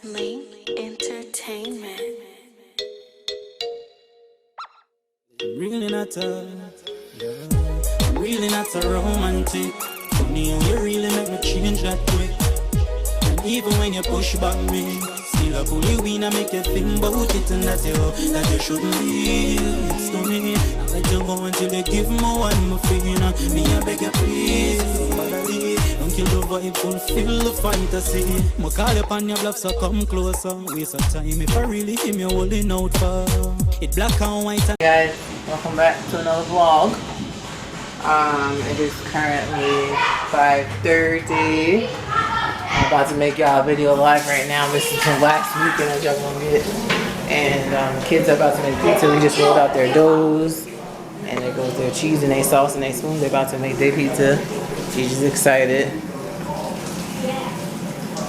Link Entertainment. Really not a romantic. Funny how you really make me change that quick. And even when you push back me, still I pull you in and make you think about it. And that you shouldn't be. It's to me, I let you go until you give me one more feeling. Me I beg you please, somebody, don't kill the vibe, fulfill the fantasy. I call you on your bluff, so come closer. Waste of time if I really hear me holding out for it. Black and white. Hey guys, welcome back to another vlog. It is currently 5:30. I'm about to make y'all a video live right now. This is from last weekend that y'all gonna get. And the kids are about to make pizza. We just rolled out their doughs. And there goes their cheese and their sauce and their spoon. They're about to make their pizza. Gigi's excited.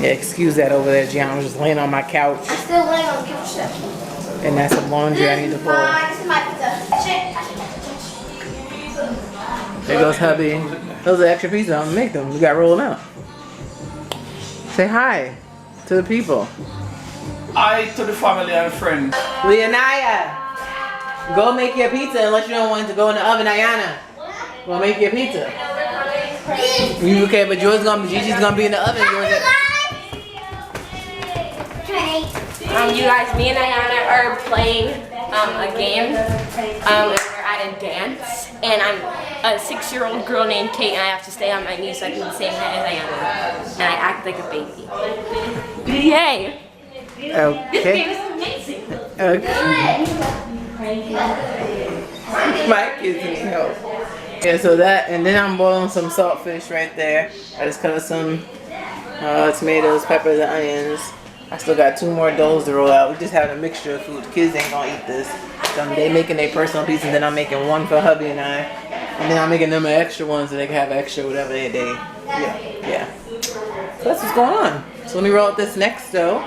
Yeah, excuse that over there, Gian. I'm just laying on my couch. I'm still laying on the couch though. And that's some laundry I need to fold. This is my pizza. There goes hubby. Those are extra pizza. I'm gonna make them. We gotta roll them out. Say hi to the people. Hi to the family and friends. Leonaya, go make your pizza unless you don't want it to go in the oven. Ayana, go make your pizza. You okay? But yours gonna be, Gigi's gonna be in the oven. Yours. You guys, me and Ayana are playing a game. We're at a dance, and I'm a 6-year-old girl named Kate, and I have to stay on my knees so I can be the same height as Ayana, and I act like a baby. Yay! Okay. This game is amazing. Okay. My kids need help. Yeah, so that, and then I'm boiling some saltfish right there. I just cut up some tomatoes, peppers, and onions. I still got 2 more doughs to roll out. We just having a mixture of food. The kids ain't gonna eat this. So they making their personal piece, and then I'm making one for hubby and I. And then I'm making them an extra one so they can have extra whatever they yeah. So that's what's going on. So let me roll out this next dough.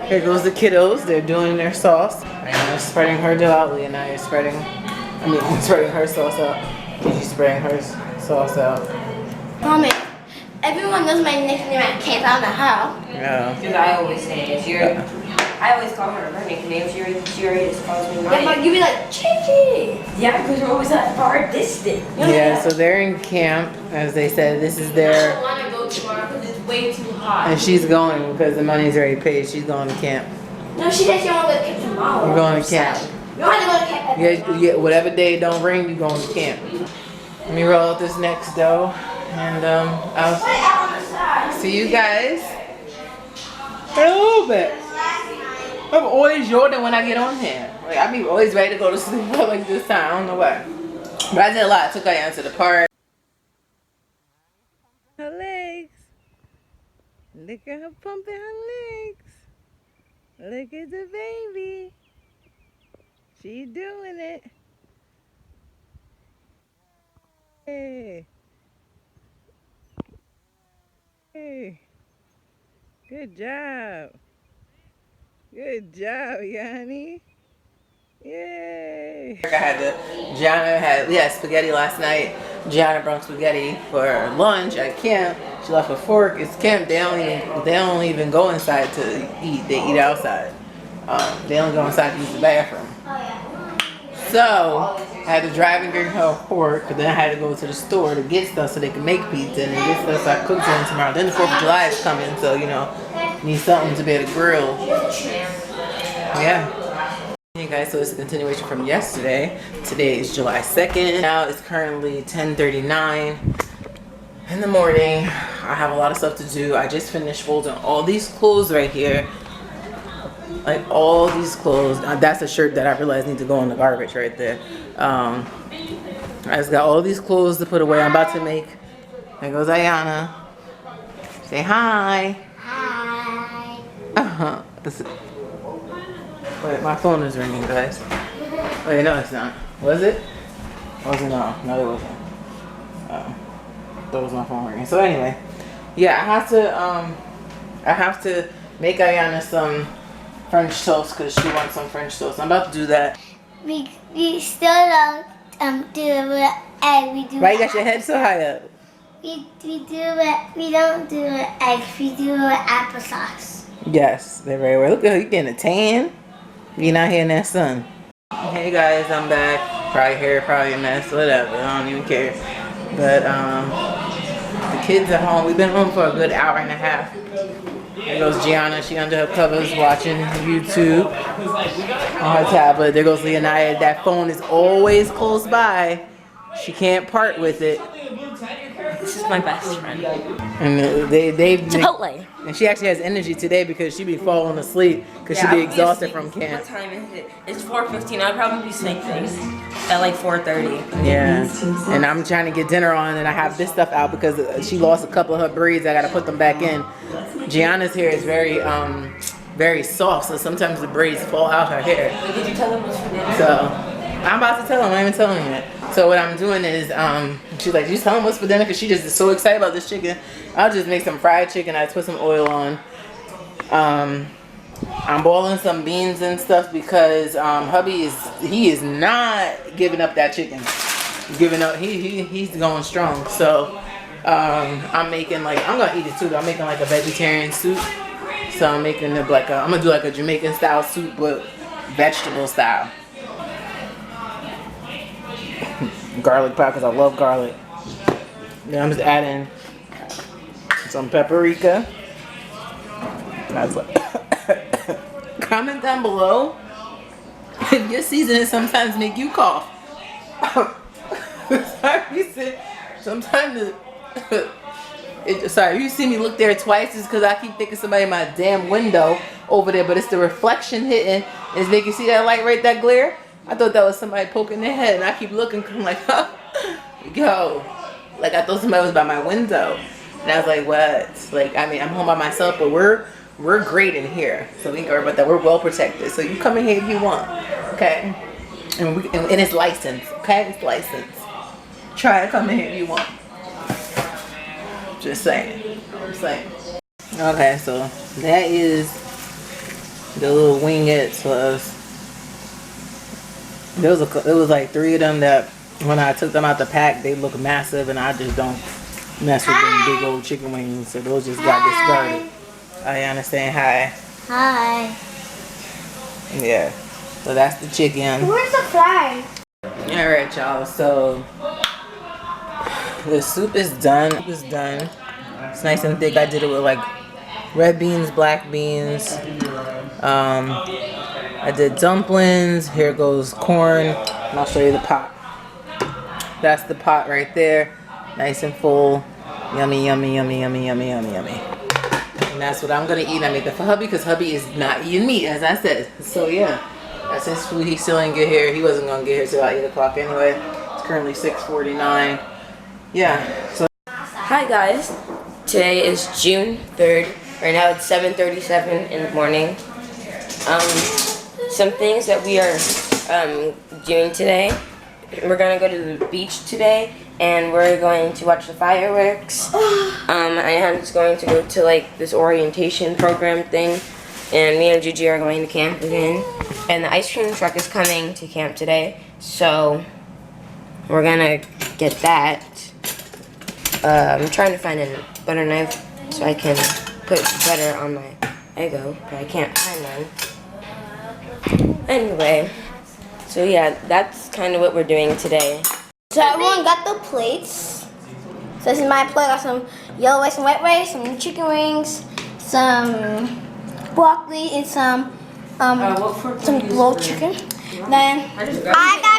Here goes the kiddos. They're doing their sauce. And I'm spreading her dough out. Leah and I are spreading her sauce out. Gigi's spreading her sauce out. Mommy, everyone knows my nickname at camp. I don't know how. Yeah. Because I always say it. I always call her nickname. She already just calls me mine. Yeah, but you be like, Chichi. Yeah, because we're always that far distant. Yeah, so they're in camp. As they said, this is I their... don't want to go tomorrow because it's way too hot. And she's going because the money's already paid. She's going to camp. No, she said she don't want to go to camp tomorrow. You're going to camp. You don't have to go to camp every day. Yeah, whatever day don't ring, you're going to camp. Let me roll out this next dough. And I'll see you guys in a little bit. I'm always Jordan when I get on here. Like, I be always ready to go to sleep like this time. I don't know why. But I did a lot. I took her to the park. Her legs. Look at her pumping her legs. Look at the baby. She doing it. Hey. Hey. Good job. Good job, Yanni. Yay. We had spaghetti last night. Gianna brought spaghetti for lunch at camp. She left a fork. It's camp. They don't even go inside to eat. They eat outside. They only go inside to use the bathroom. So I had to drive and bring her a fork, but then I had to go to the store to get stuff so they can make pizza and get stuff so I cook dinner tomorrow. Then the 4th of July is coming, so you know, need something to be able to grill. Yeah. Hey guys, so it's a continuation from yesterday. Today is July 2nd. Now it's currently 10:39 in the morning. I have a lot of stuff to do. I just finished folding all these clothes right here. Like all these clothes. That's a shirt that I realized need to go in the garbage right there. I just got all these clothes to put away. I'm about to make. There goes Ayana. Say hi. Hi. Wait, my phone is ringing, guys. Wait, no, it's not. Was it? Was it? No, it wasn't. That was my phone ringing. So anyway, yeah, I have to make Ayana some French toast because she wants some French toast. I'm about to do that. We still don't do it with egg. We do. Why you got your head so high up? We don't do it with eggs. We do it with applesauce. Yes, they're very well. Look at her, you getting a tan. You're not here in that sun. Hey guys, I'm back. Probably hair, probably a mess, whatever. I don't even care. But the kids at home. We've been home for a good hour and a half. There goes Gianna. She under her covers watching YouTube on her tablet. There goes Leonida. That phone is always close by. She can't part with it. This is my best friend. And they Chipotle. and she actually has energy today because she be falling asleep because she be exhausted from camp. What time is it? It's 4:15. I'll probably be snake face at like 4:30. Yeah, and I'm trying to get dinner on, and I have this stuff out because she lost a couple of her braids. I gotta put them back in. Gianna's hair is very soft, so sometimes the braids fall out her hair. Did you tell them what's for dinner? So I'm about to tell him. I'm not even telling him yet. So what I'm doing is, she's like, you tell him what's for dinner because she just is so excited about this chicken. I'll just make some fried chicken. I put some oil on. I'm boiling some beans and stuff because hubby is not giving up that chicken. He's giving up. He's going strong. So I'm making I'm gonna eat it too. I'm making like a vegetarian soup. So I'm making it like I'm gonna do like a Jamaican style soup but vegetable style. Garlic powder because I love garlic. Then I'm just adding some paprika. That's like comment down below if your seasoning sometimes make you cough. Sometimes sorry, you see me look there twice is because I keep thinking somebody in my damn window over there, but it's the reflection hitting. It's making you see that light right, that glare. I thought that was somebody poking their head, and I keep looking. I'm like, yo, like I thought somebody was by my window, and I was like, what? Like, I mean, I'm home by myself, but we're great in here, so we can worry about that. We're well protected, so you come in here if you want, okay? And it's licensed, okay? It's licensed. Try to come in here if you want. Just saying. I'm saying. Okay, so that is the little wingettes for us. There was like 3 of them that when I took them out the pack, they look massive, and I just don't mess with them big old chicken wings, so those just got discarded. I understand. Hi. Hi. Yeah. So that's the chicken. Where's the flag? Alright, y'all. So the soup is done. It's done. It's nice and thick. I did it with like red beans, black beans. I did dumplings. Here goes corn. And I'll show you the pot. That's the pot right there. Nice and full. Yummy, yummy, yummy, yummy, yummy, yummy, yummy. And that's what I'm gonna eat. I made that for hubby because hubby is not eating meat, as I said. So yeah, that's his food. He still ain't get here. He wasn't gonna get here till about 8 o'clock anyway. It's currently 6:49. Yeah. So Hi guys. Today is June 3rd. Right now it's 7:37 in the morning. Some things that we are doing today. We're gonna go to the beach today, and we're going to watch the fireworks. I was going to go to like this orientation program thing, and me and Gigi are going to camp again. And the ice cream truck is coming to camp today, so we're gonna get that. I'm trying to find a butter knife so I can put butter on my Eggo, but I can't find one. Anyway, so yeah, that's kind of what we're doing today. So everyone got the plates. So this is my plate. I got some yellow rice and white rice, some chicken wings, some broccoli, and some grilled chicken. Then I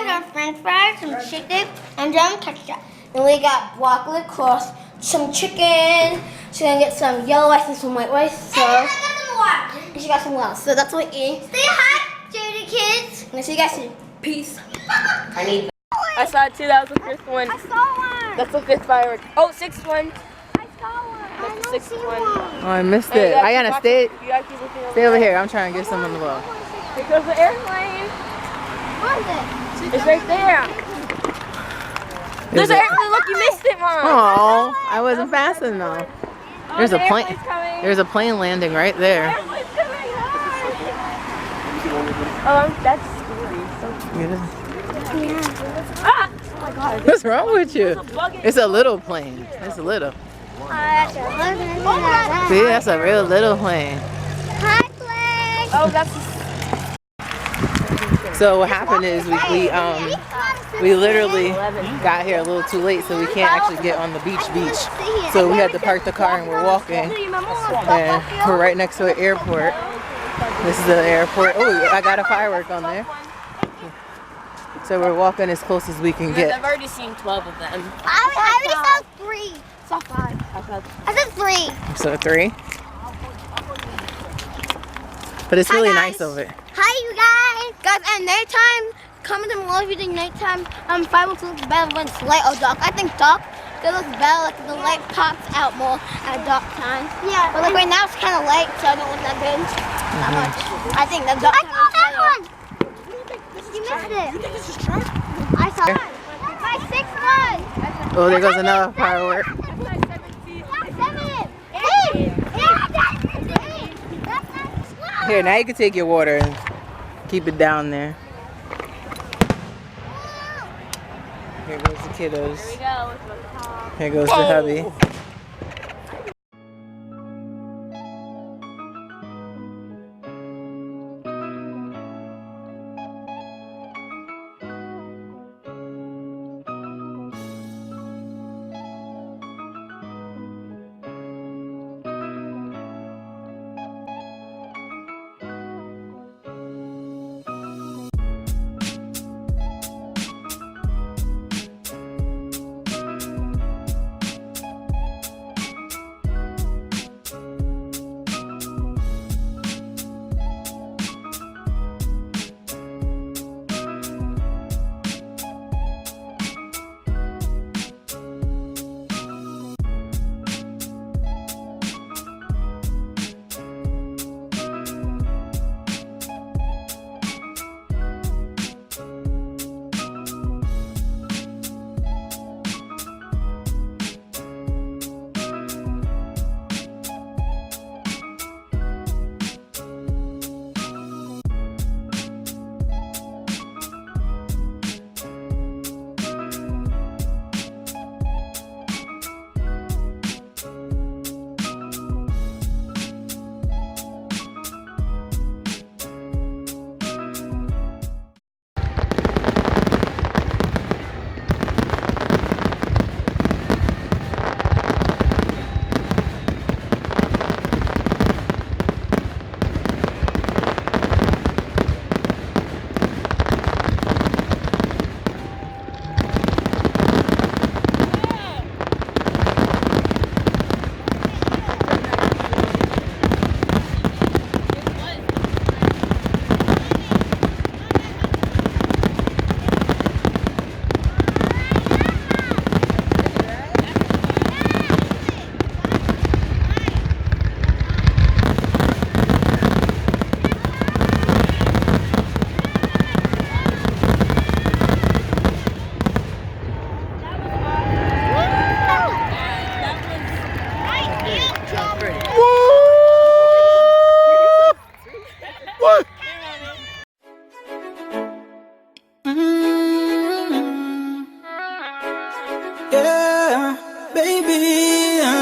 got some french fries, some chicken, and some ketchup. And we got broccoli, cross, some chicken. She's gonna get some yellow rice and some white rice. So and she got some more. So that's what we're eating. Say hi, Judy kids. And see you guys soon. Peace. I need. I saw it too. That was the 5th one. I saw one. That's the 5th firework. Oh, 6th one. I saw one. That's the 6th one. oh, I missed it. I gotta stay over here. I'm trying to get some on the wall. Here goes the airplane. Where is it? It's right there. There's an airplane. Look, you missed it, Mom. Oh, I wasn't fast enough. Oh, There's the a plane. airplane's coming. There's a plane landing right there. Airplane's coming. Oh, that's scary. Ah! Oh my God. What's wrong with you? It's a little plane. It's a little. That's a See, that's a real little plane. Oh, that's. So what happened is we literally got here a little too late, so we can't actually get on the beach. So we had to park the car and we're walking. And we're right next to an airport. This is the airport. Oh, I got a firework on there. So we're walking as close as we can get. I've already seen 12 of them. I already saw 3. Saw 5. I said 3. So 3. But it's really nice over. Hi, you guys. Guys, at nighttime, comment down below if you think nighttime 5 looks better when it's light or dark. I think dark. It looks better, like the light pops out more at dark time. Yeah. But like right now it's kind of light, so I don't look that good. Not much. I think the dark time looks better. You missed it. You think this is trash? I saw it. My 6-1. Oh, there goes another firework. Here, now you can take your water and keep it down there. Here goes the kiddos. Here we go. Here goes the hubby. Yeah, baby.